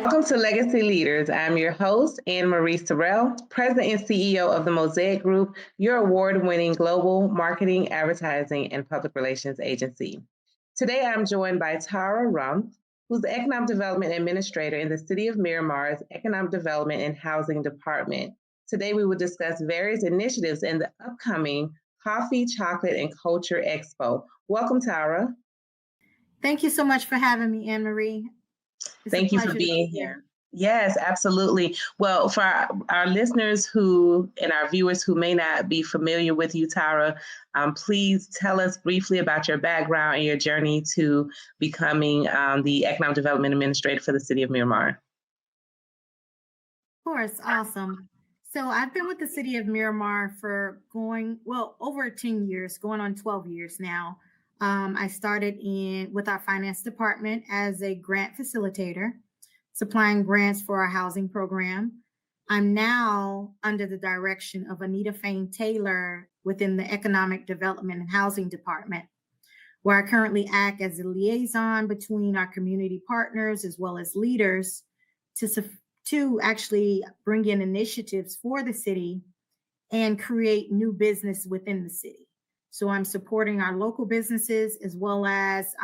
Welcome to Legacy Leaders. I'm your host, Ann Marie Sorrell, President and CEO of the Mosaic Group, your award-winning global marketing, advertising, and public relations agency. Today, I'm joined by Tara Rumph, who's the Economic Development Administrator in the City of Miramar's Economic Development and Housing Department. Today, we will discuss various initiatives in the upcoming Coffee, Chocolate, and Culture Expo. Welcome, Tara. Thank you so much for having me, Ann Marie. Thank you for being here. Yes, absolutely. Well, for our listeners and our viewers who may not be familiar with you, Tara, please tell us briefly about your background and your journey to becoming the Economic Development Administrator for the City of Miramar. Of course, awesome. So I've been with the City of Miramar for over 10 years, going on 12 years now. I started with our finance department as a grant facilitator, supplying grants for our housing program. I'm now under the direction of Anita Fain Taylor within the Economic Development and Housing Department, where I currently act as a liaison between our community partners as well as leaders to actually bring in initiatives for the city and create new business within the city. So I'm supporting our local businesses as well as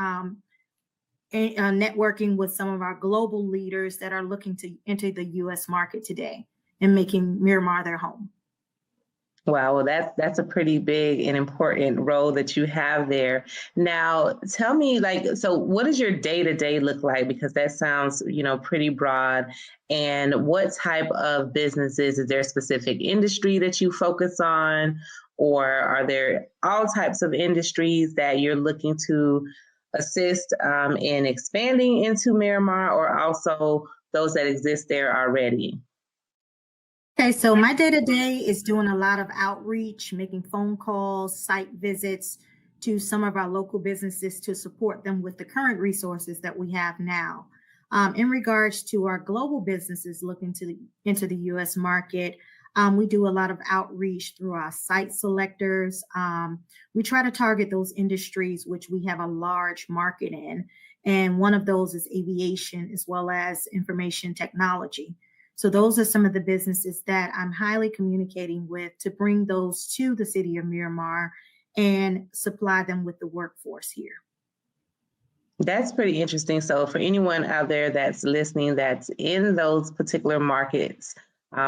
networking with some of our global leaders that are looking to enter the U.S. market today and making Miramar their home. Wow, well, that's a pretty big and important role that you have there. Now, tell me, so what does your day-to-day look like? Because that sounds, pretty broad. And what type of businesses? Is there a specific industry that you focus on? Or are there all types of industries that you're looking to assist in expanding into Miramar, or also those that exist there already? Okay, so my day-to-day is doing a lot of outreach, making phone calls, site visits to some of our local businesses to support them with the current resources that we have now. In regards to our global businesses looking into the U.S. market, we do a lot of outreach through our site selectors. We try to target those industries which we have a large market in, and one of those is aviation as well as information technology. So those are some of the businesses that I'm highly communicating with to bring those to the City of Miramar and supply them with the workforce here. That's pretty interesting. So for anyone out there that's listening, that's in those particular markets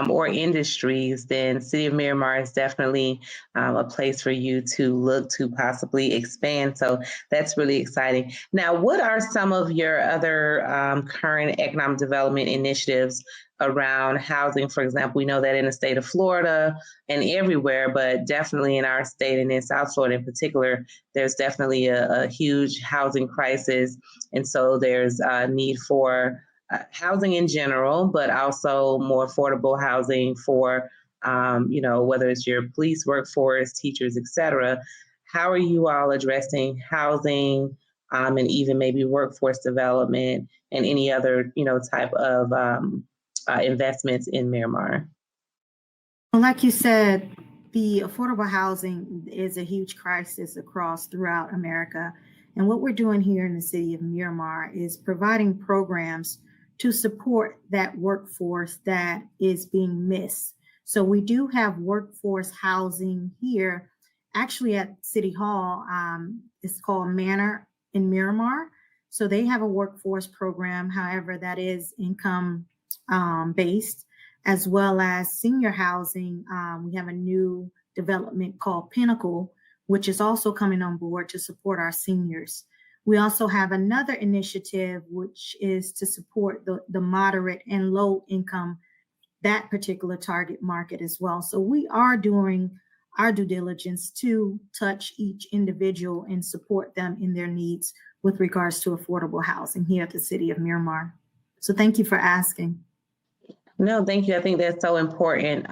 or industries, then City of Miramar is definitely a place for you to look to possibly expand. So that's really exciting. Now, what are some of your other current economic development initiatives around housing? For example, we know that in the state of Florida and everywhere, but definitely in our state and in South Florida in particular, there's definitely a huge housing crisis. And so there's a need for housing in general, but also more affordable housing for, whether it's your police workforce, teachers, et cetera. How are you all addressing housing and even maybe workforce development and any other, type of investments in Miramar? Well, like you said, the affordable housing is a huge crisis throughout America. And what we're doing here in the City of Miramar is providing programs to support that workforce that is being missed. So we do have workforce housing here, actually at City Hall. It's called Manor in Miramar. So they have a workforce program, however, that is income based, as well as senior housing. We have a new development called Pinnacle, which is also coming on board to support our seniors. We also have another initiative, which is to support the moderate and low income, that particular target market as well. So we are doing our due diligence to touch each individual and support them in their needs with regards to affordable housing here at the City of Miramar. So thank you for asking. No, thank you. I think that's so important,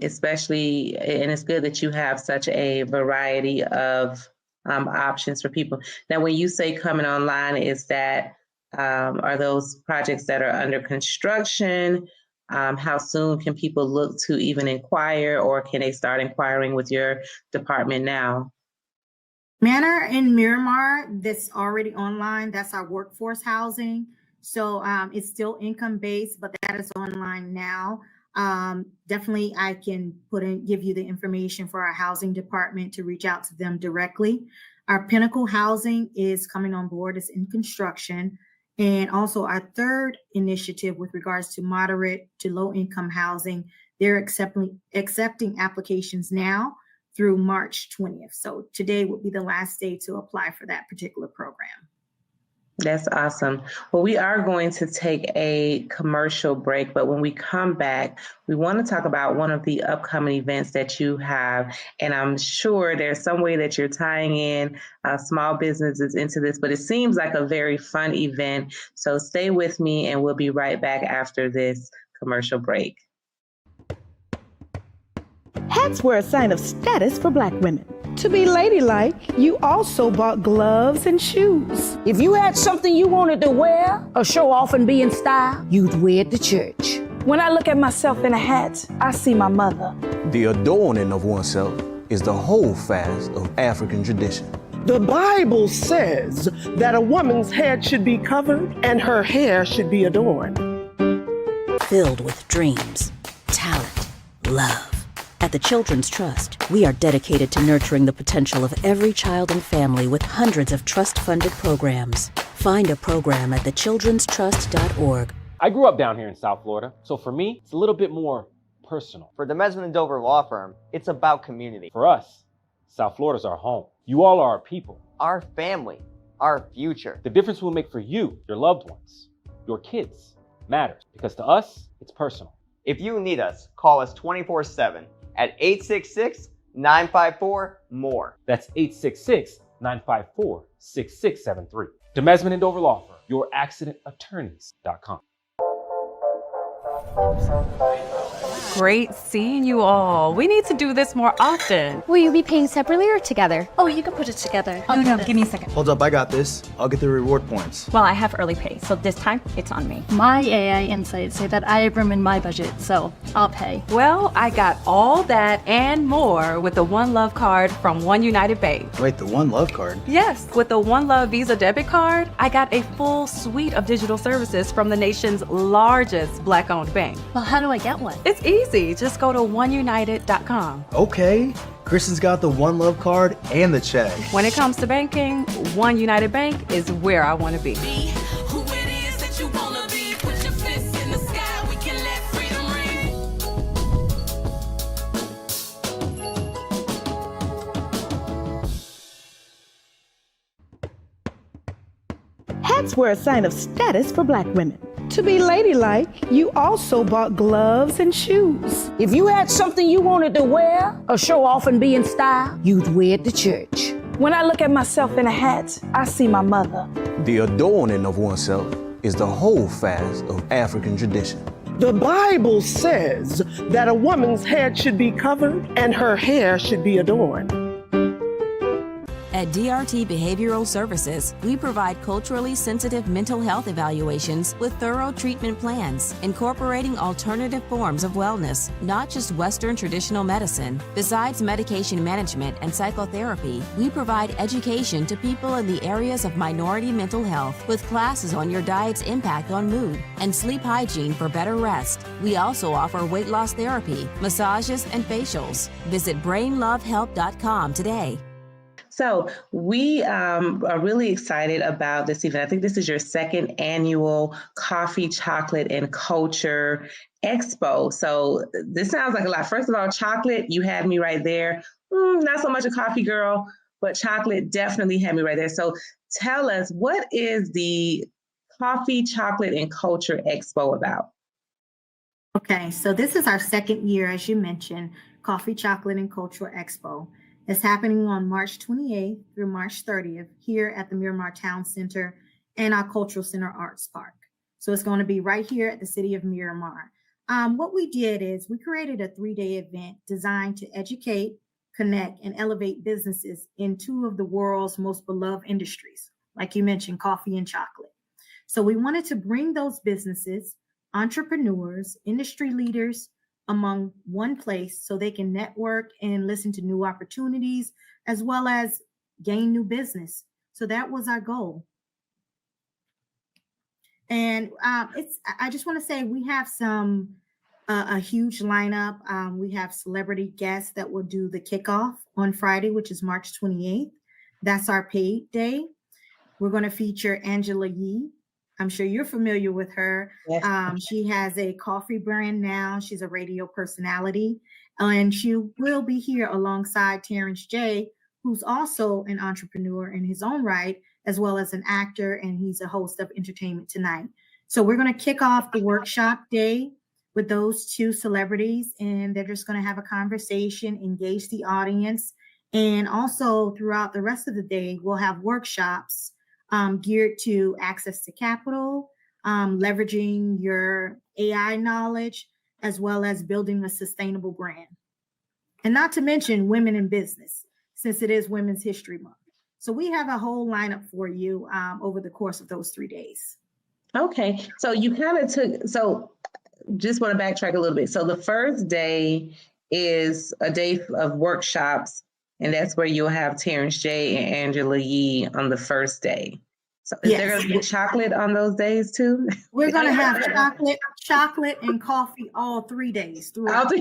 especially, and it's good that you have such a variety of options for people. Now, when you say coming online, is that, are those projects that are under construction? How soon can people look to even inquire, or can they start inquiring with your department now? Manor in Miramar, that's already online. That's our workforce housing. So it's still income-based, but that is online now. Definitely, I can give you the information for our housing department to reach out to them directly. Our Pinnacle Housing is coming on board. It's in construction. And also our third initiative with regards to moderate to low income housing, they're accepting applications now through March 20th. So today would be the last day to apply for that particular program. That's awesome. Well, we are going to take a commercial break, but when we come back, we want to talk about one of the upcoming events that you have. And I'm sure there's some way that you're tying in small businesses into this, but it seems like a very fun event. So stay with me and we'll be right back after this commercial break. Hats were a sign of status for Black women. To be ladylike, you also bought gloves and shoes. If you had something you wanted to wear or show off and be in style, you'd wear it to church. When I look at myself in a hat, I see my mother. The adorning of oneself is the holdfast of African tradition. The Bible says that a woman's head should be covered and her hair should be adorned. Filled with dreams, talent, love. At the Children's Trust, we are dedicated to nurturing the potential of every child and family with hundreds of trust-funded programs. Find a program at thechildrenstrust.org. I grew up down here in South Florida, so for me, it's a little bit more personal. For the Mesman & Dover Law Firm, it's about community. For us, South Florida's our home. You all are our people. Our family, our future. The difference we'll make for you, your loved ones, your kids, matters, because to us, it's personal. If you need us, call us 24/7 at 866-954-MORE. That's 866-954-6673. DeMesman & Dover Law Firm, youraccidentattorneys.com. Great seeing you all. We need to do this more often. Will you be paying separately or together? Oh, you can put it together. No, give me a second. Hold up, I got this. I'll get the reward points. Well, I have early pay, so this time it's on me. My AI insights say that I have room in my budget, so I'll pay. Well, I got all that and more with the One Love card from One United Bank. Wait, the One Love card? Yes, with the One Love Visa debit card, I got a full suite of digital services from the nation's largest Black-owned bank. Well, how do I get one? It's easy. Just go to oneunited.com. Okay. Kristen's got the One Love card and the check. When it comes to banking, One United Bank is where I want to be. Hats were a sign of status for Black women. To be ladylike, you also bought gloves and shoes. If you had something you wanted to wear or show off and be in style, you'd wear it to church. When I look at myself in a hat, I see my mother. The adorning of oneself is the holdfast of African tradition. The Bible says that a woman's head should be covered and her hair should be adorned. At DRT Behavioral Services, we provide culturally sensitive mental health evaluations with thorough treatment plans, incorporating alternative forms of wellness, not just Western traditional medicine. Besides medication management and psychotherapy, we provide education to people in the areas of minority mental health with classes on your diet's impact on mood and sleep hygiene for better rest. We also offer weight loss therapy, massages, and facials. Visit brainlovehelp.com today. So we are really excited about this event. I think this is your second annual Coffee, Chocolate, and Culture Expo. So this sounds like a lot. First of all, chocolate, you had me right there. Not so much a coffee girl, but chocolate definitely had me right there. So tell us, what is the Coffee, Chocolate, and Culture Expo about? Okay, so this is our second year, as you mentioned, Coffee, Chocolate, and Cultural Expo. It's happening on March 28th through March 30th here at the Miramar Town Center and our Cultural Center Arts Park. So it's going to be right here at the city of Miramar. What we did is we created a 3-day event designed to educate, connect, and elevate businesses in two of the world's most beloved industries, like you mentioned, coffee and chocolate. So we wanted to bring those businesses, entrepreneurs, industry leaders, among one place so they can network and listen to new opportunities as well as gain new business. So that was our goal. And I just want to say we have a huge lineup. We have celebrity guests that will do the kickoff on Friday, which is March 28th. That's our paid day. We're going to feature Angela Yee. I'm sure you're familiar with her. Yes. She has a coffee brand now. She's a radio personality. And she will be here alongside Terrence J, who's also an entrepreneur in his own right, as well as an actor, and he's a host of Entertainment Tonight. So we're going to kick off the workshop day with those two celebrities, and they're just going to have a conversation, engage the audience. And also throughout the rest of the day, we'll have workshops geared to access to capital, leveraging your AI knowledge, as well as building a sustainable brand. And not to mention women in business, since it is Women's History Month. So we have a whole lineup for you over the course of those 3 days. Okay, so you kind of just want to backtrack a little bit. So the first day is a day of workshops, and that's where you'll have Terrence J and Angela Yee on the first day. So is there going to be chocolate on those days too? We're going to have chocolate and coffee all 3 days throughout.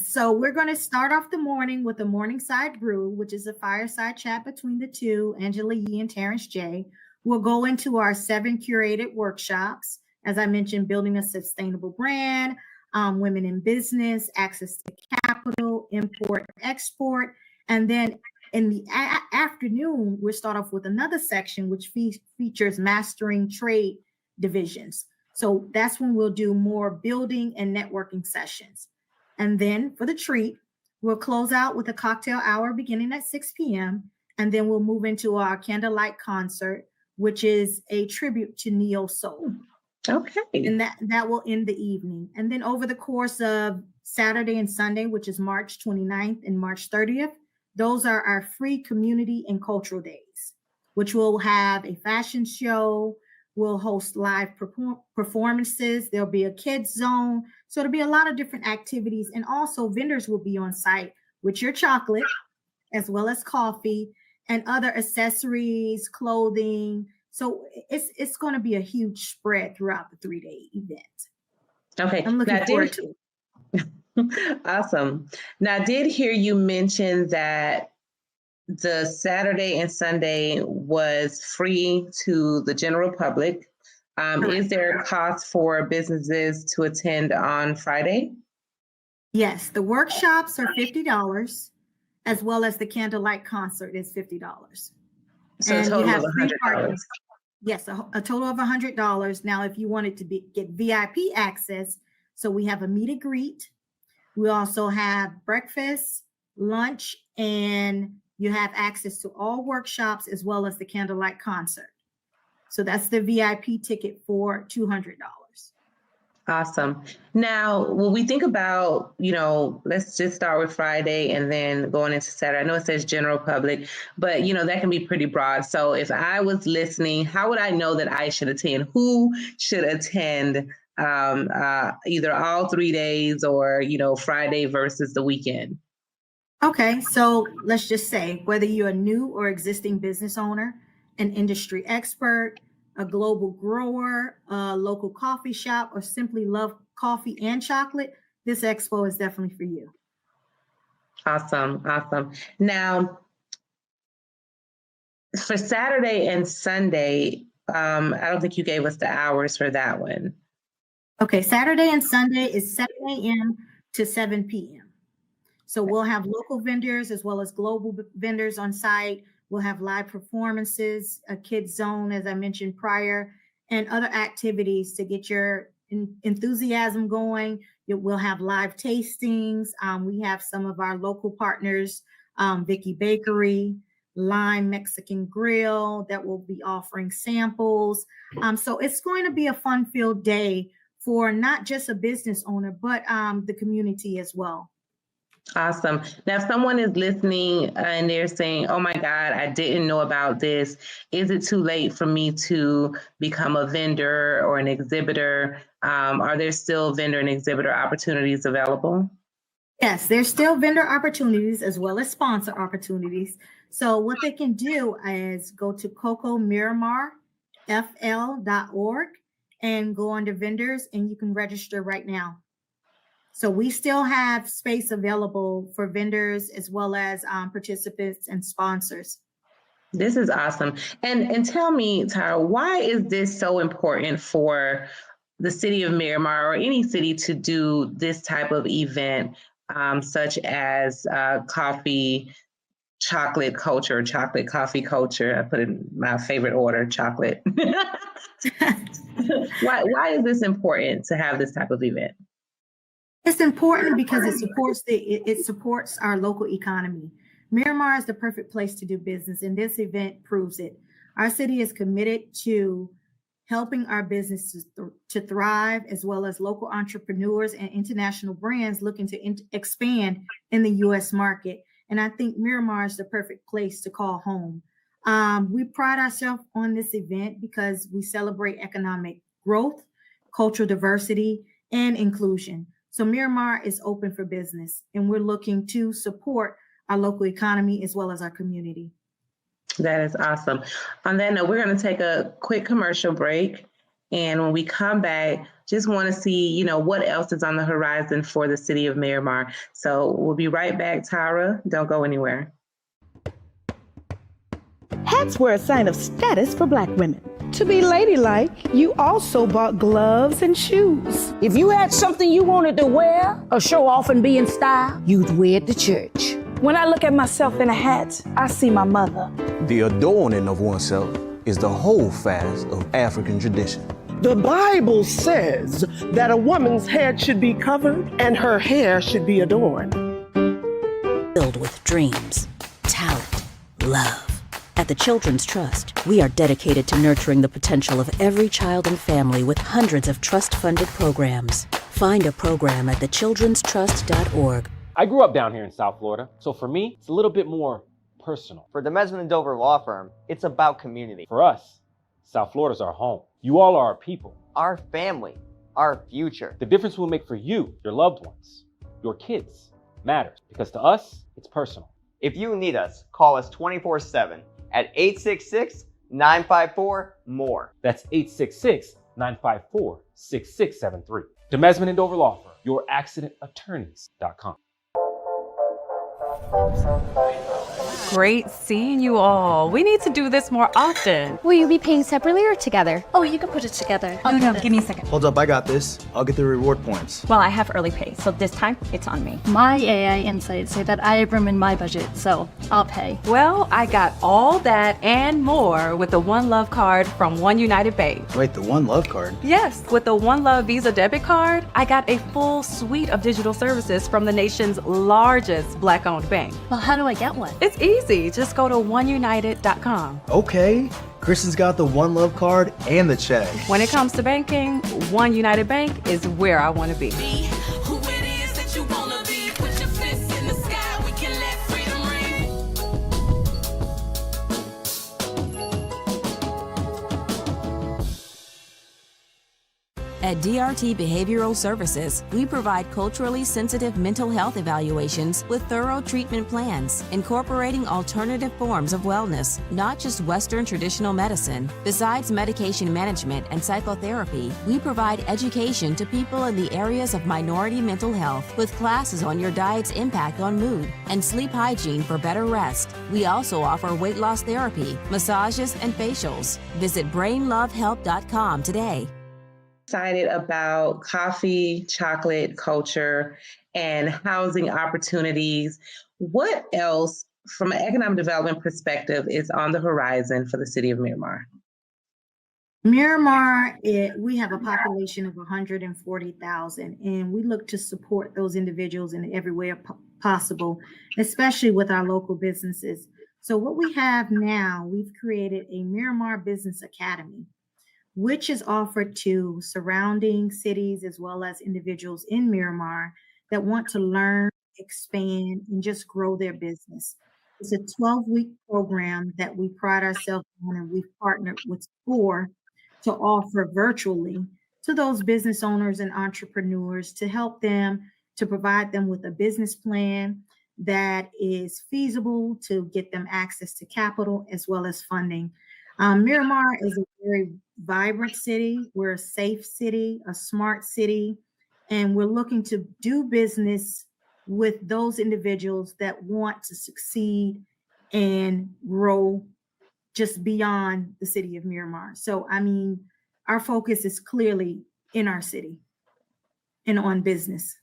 So we're going to start off the morning with a morningside brew, which is a fireside chat between the two, Angela Yee and Terrence J. We'll go into our 7 curated workshops. As I mentioned, building a sustainable brand, women in business, access to capital, import, export. And then in the afternoon, we'll start off with another section, which features mastering trade divisions. So that's when we'll do more building and networking sessions. And then for the treat, we'll close out with a cocktail hour beginning at 6 p.m. And then we'll move into our candlelight concert, which is a tribute to Neo Soul. Okay. And that will end the evening. And then over the course of Saturday and Sunday, which is March 29th and March 30th, those are our free community and cultural days, which will have a fashion show. We'll host live performances. There'll be a kids zone. So there'll be a lot of different activities. And also vendors will be on site with your chocolate, as well as coffee and other accessories, clothing. So it's going to be a huge spread throughout the 3-day event. Okay. I'm looking forward to it. Awesome. Now, I did hear you mention that the Saturday and Sunday was free to the general public. Is there a cost for businesses to attend on Friday? Yes, the workshops are $50, as well as the candlelight concert is $50. So and a total of $100. Yes, a total of $100. Now, if you wanted to get VIP access, so we have a meet and greet. We also have breakfast, lunch, and you have access to all workshops as well as the candlelight concert. So that's the VIP ticket for $200. Awesome. Now, when we think about, let's just start with Friday and then going into Saturday. I know it says general public, but, that can be pretty broad. So if I was listening, how would I know that I should attend? Who should attend either all 3 days or, Friday versus the weekend? Okay, so let's just say whether you're a new or existing business owner, an industry expert, a global grower, a local coffee shop, or simply love coffee and chocolate, this expo is definitely for you. Awesome. Now, for Saturday and Sunday, I don't think you gave us the hours for that one. Okay, Saturday and Sunday is 7 a.m. to 7 p.m. So we'll have local vendors as well as global vendors on site. We'll have live performances, a kids zone, as I mentioned prior, and other activities to get your enthusiasm going. We'll have live tastings. We have some of our local partners, Vicky Bakery, Lime Mexican Grill, that will be offering samples. So it's going to be a fun-filled day for not just a business owner, but the community as well. Awesome. Now, if someone is listening and they're saying, oh my God, I didn't know about this, is it too late for me to become a vendor or an exhibitor? Are there still vendor and exhibitor opportunities available? Yes, there's still vendor opportunities as well as sponsor opportunities. So what they can do is go to Coco Miramar fl.org and go under vendors, and you can register right now. So we still have space available for vendors as well as participants and sponsors. This is awesome. And tell me, Tara, why is this so important for the city of Miramar or any city to do this type of event, such as coffee, chocolate culture, chocolate coffee culture? I put in my favorite order, chocolate. Why is this important to have this type of event? It's important because it supports our local economy. Miramar is the perfect place to do business, and this event proves it. Our city is committed to helping our businesses to thrive, as well as local entrepreneurs and international brands looking to expand in the U.S. market. And I think Miramar is the perfect place to call home. We pride ourselves on this event because we celebrate economic growth, cultural diversity, and inclusion. So Miramar is open for business, and we're looking to support our local economy as well as our community. That is awesome. On that note, we're going to take a quick commercial break. And when we come back, just want to see, what else is on the horizon for the city of Miramar. So we'll be right back, Tara. Don't go anywhere. Hats were a sign of status for Black women. To be ladylike, you also bought gloves and shoes. If you had something you wanted to wear or show off and be in style, you'd wear it to church. When I look at myself in a hat, I see my mother. The adorning of oneself is the holdfast of African tradition. The Bible says that a woman's head should be covered and her hair should be adorned. Filled with dreams, talent, love. At the Children's Trust, we are dedicated to nurturing the potential of every child and family with hundreds of trust-funded programs. Find a program at thechildrenstrust.org. I grew up down here in South Florida, so for me, it's a little bit more personal. For the Mesman & Dover Law Firm, it's about community. For us, South Florida's our home. You all are our people. Our family. Our future. The difference we'll make for you, your loved ones, your kids, matters. Because to us, it's personal. If you need us, call us 24/7 at 866-954-MORE. That's 866-954-6673. The Mesman & Dover Law Firm, youraccidentattorneys.com. Great seeing you all. We need to do this more often. Will you be paying separately or together? Oh, you can put it together. No, give me a second. Hold up, I got this. I'll get the reward points. Well, I have early pay, so this time it's on me. My AI insights say that I have room in my budget, so I'll pay. Well, I got all that and more with the One Love card from One United Bank. Wait, the One Love card? Yes, with the One Love Visa debit card, I got a full suite of digital services from the nation's largest Black-owned bank. Well, how do I get one? It's easy. Just go to oneunited.com. Okay. Kristen's got the One Love card and the check. When it comes to banking, One United Bank is where I want to be. At DRT Behavioral Services, we provide culturally sensitive mental health evaluations with thorough treatment plans, incorporating alternative forms of wellness, not just Western traditional medicine. Besides medication management and psychotherapy, we provide education to people in the areas of minority mental health with classes on your diet's impact on mood and sleep hygiene for better rest. We also offer weight loss therapy, massages, and facials. Visit brainlovehelp.com today. Excited about coffee, chocolate culture, and housing opportunities. What else, from an economic development perspective, is on the horizon for the city of Miramar? Miramar, we have a population of 140,000, and we look to support those individuals in every way possible, especially with our local businesses. So what we have now, we've created a Miramar Business Academy, which is offered to surrounding cities as well as individuals in Miramar that want to learn, expand, and just grow their business. It's a 12-week program that we pride ourselves on, and we've partnered with SCORE to offer virtually to those business owners and entrepreneurs to help them, to provide them with a business plan that is feasible to get them access to capital as well as funding. Miramar is a very vibrant city. We're a safe city, a smart city, and we're looking to do business with those individuals that want to succeed and grow just beyond the city of Miramar. So, I mean, our focus is clearly in our city and on business.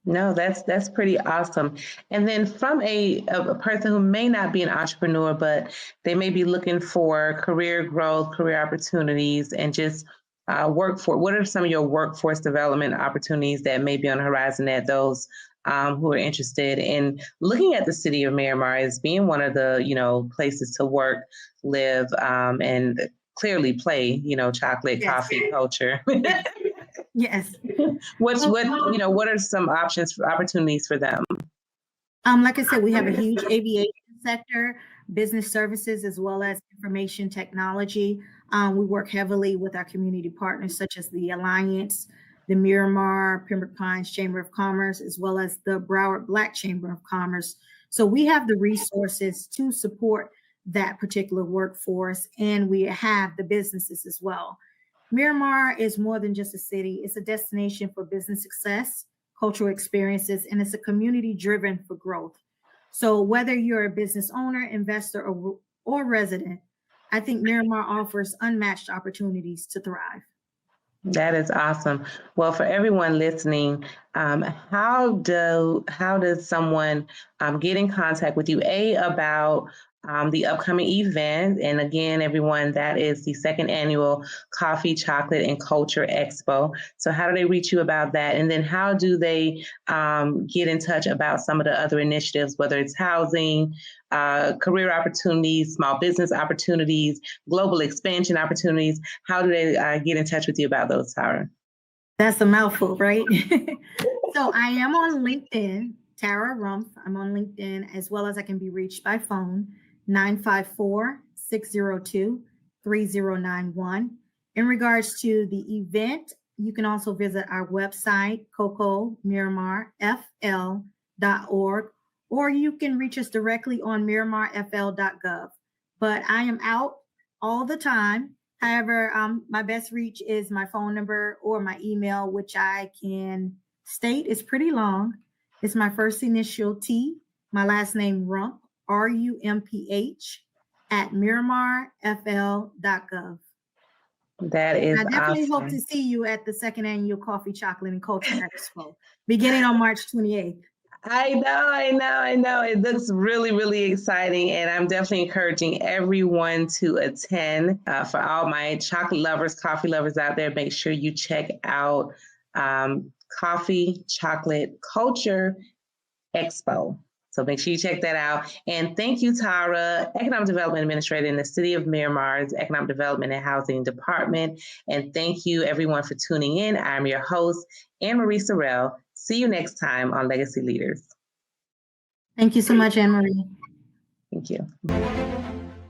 No, that's pretty awesome. And then from a person who may not be an entrepreneur, but they may be looking for career growth, career opportunities, and just what are some of your workforce development opportunities that may be on the horizon that those who are interested in looking at the city of Miramar as being one of the, places to work, live, and clearly play, chocolate, coffee, culture. Yes. What are some opportunities for them? Like I said, we have a huge aviation sector, business services, as well as information technology. We work heavily with our community partners, such as the Alliance, the Miramar, Pembroke Pines Chamber of Commerce, as well as the Broward Black Chamber of Commerce. So we have the resources to support that particular workforce, and we have the businesses as well. Miramar is more than just a city. It's a destination for business success, cultural experiences, and it's a community driven for growth. So whether you're a business owner, investor, or resident, I think Miramar offers unmatched opportunities to thrive. That is awesome. Well, for everyone listening, how does someone get in contact with you? About the upcoming event. And again, everyone, that is the second annual Coffee, Chocolate, and Culture Expo. So how do they reach you about that? And then how do they get in touch about some of the other initiatives, whether it's housing, career opportunities, small business opportunities, global expansion opportunities? How do they get in touch with you about those, Tara? That's a mouthful, right? So I am on LinkedIn, Tara Rumph. I'm on LinkedIn, as well as I can be reached by phone, 954-602-3091. In regards to the event, you can also visit our website, cocomiramarfl.org, or you can reach us directly on miramarfl.gov. But I am out all the time. However, my best reach is my phone number or my email, which I can state is pretty long. It's my first initial T, my last name Rumph, RUMPH, at miramarfl.gov. That is I definitely awesome. hope to see you at the second annual Coffee, Chocolate, and Culture Expo, beginning on March 28th. I know. It looks really, really exciting. And I'm definitely encouraging everyone to attend. For all my chocolate lovers, coffee lovers out there, make sure you check out Coffee, Chocolate, Culture Expo. So make sure you check that out. And thank you, Tara, Economic Development Administrator in the City of Miramar's Economic Development and Housing Department. And thank you, everyone, for tuning in. I'm your host, Ann Marie Sorrell. See you next time on Legacy Leaders. Thank you so much, Ann Marie. Thank you.